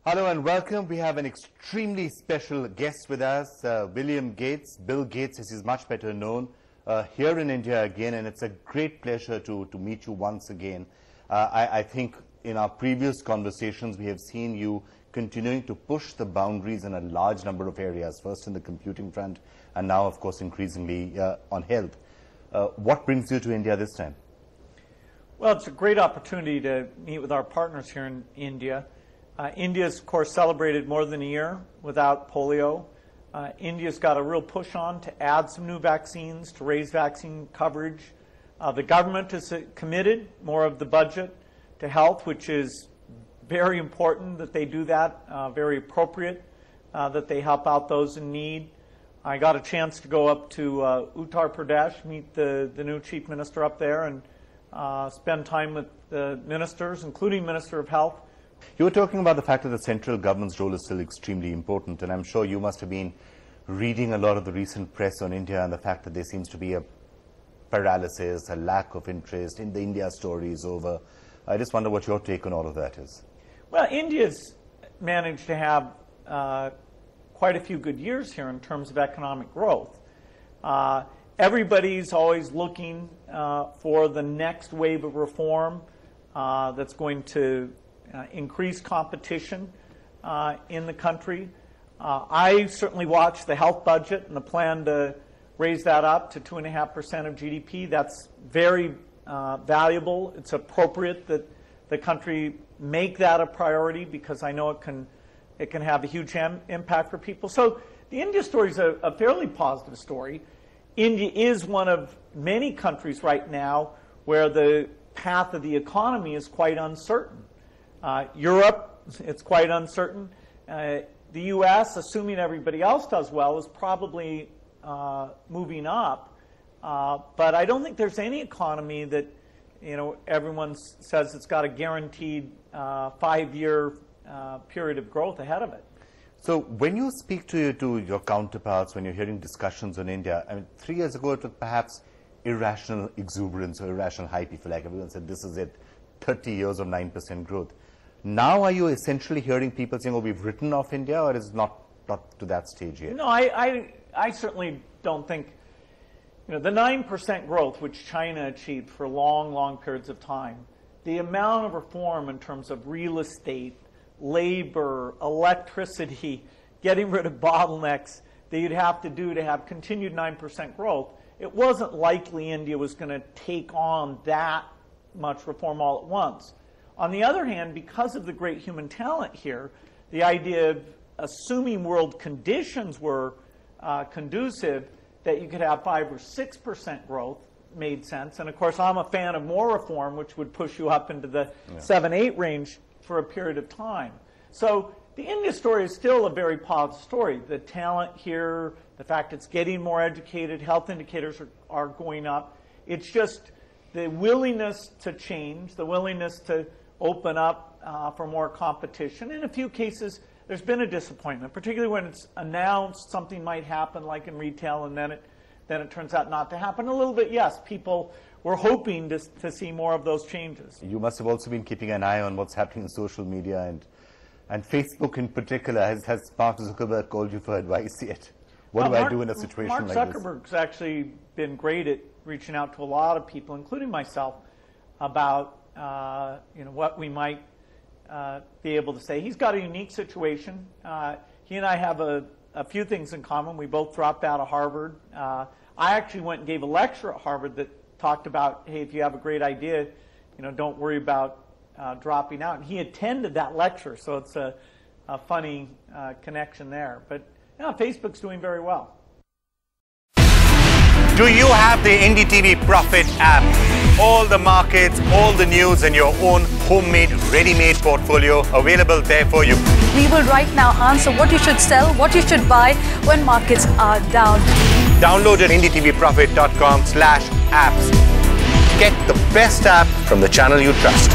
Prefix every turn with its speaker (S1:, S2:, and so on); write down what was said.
S1: Hello and welcome. We have an extremely special guest with us, William Gates, Bill Gates, as he's much better known, here in India again, and it's a great pleasure to meet you once again. I think in our previous conversations we have seen you continuing to push the boundaries in a large number of areas, first in the computing front and now, of course, increasingly on health. What brings you to India this time?
S2: Well, it's a great opportunity to meet with our partners here in India. India's, of course, celebrated more than a year without polio. India's got a real push on to add some new vaccines, to raise vaccine coverage. The government is committed more of the budget to health, which is very important that they do that, very appropriate that they help out those in need. I got a chance to go up to Uttar Pradesh, meet the new chief minister up there, and spend time with the ministers, including Minister of Health.
S1: You were talking about the fact that the central government's role is still extremely important, and I'm sure you must have been reading a lot of the recent press on India and the fact that there seems to be a paralysis, a lack of interest in the India story is over. I just wonder what your take on all of that is.
S2: Well, India's managed to have quite a few good years here in terms of economic growth. Everybody's always looking for the next wave of reform that's going to increase competition in the country. I certainly watched the health budget and the plan to raise that up to 2.5% of GDP. That's very valuable. It's appropriate that the country make that a priority because I know it can have a huge impact for people. So the India story is a fairly positive story. India is one of many countries right now where the path of the economy is quite uncertain. Europe, it's quite uncertain. The U.S., assuming everybody else does well, is probably moving up. But I don't think there's any economy that, everyone says it's got a guaranteed 5-year period of growth ahead of it.
S1: So when you speak to your counterparts, when you're hearing discussions on India, I mean, 3 years ago it was perhaps irrational exuberance or irrational hype, if you like. Everyone said this is it, 30 years of 9% growth. Now are you essentially hearing people saying, oh, we've written off India, or is it not to that stage yet?
S2: No, I certainly don't think, the 9% growth which China achieved for long, long periods of time, the amount of reform in terms of real estate, labor, electricity, getting rid of bottlenecks that you'd have to do to have continued 9% growth, it wasn't likely India was going to take on that much reform all at once. On the other hand, because of the great human talent here, the idea of assuming world conditions were conducive, that you could have 5 or 6% growth made sense. And of course, I'm a fan of more reform, which would push you up into the 7-8 range for a period of time. So the India story is still a very positive story. The talent here, the fact it's getting more educated, health indicators are going up. It's just the willingness to change, the willingness to open up for more competition. In a few cases, there's been a disappointment, particularly when it's announced something might happen, like in retail, and then it turns out not to happen. A little bit, yes, people were hoping to see more of those changes.
S1: You must have also been keeping an eye on what's happening in social media, and Facebook in particular. Has Mark Zuckerberg called you for advice yet? What do I do in a situation like this?
S2: Mark Zuckerberg's actually been great at reaching out to a lot of people, including myself, about what we might be able to say. He's got a unique situation. He and I have a few things in common. We both dropped out of Harvard. I actually went and gave a lecture at Harvard that talked about, hey, if you have a great idea, don't worry about dropping out. And he attended that lecture, so it's a funny connection there. But Facebook's doing very well.
S1: Do you have the NDTV Profit app? All the markets, all the news, and your own homemade, ready-made portfolio available there for you.
S3: We will right now answer what you should sell, what you should buy when markets are down.
S1: Download at ndtvprofit.com/apps. Get the best app from the channel you trust.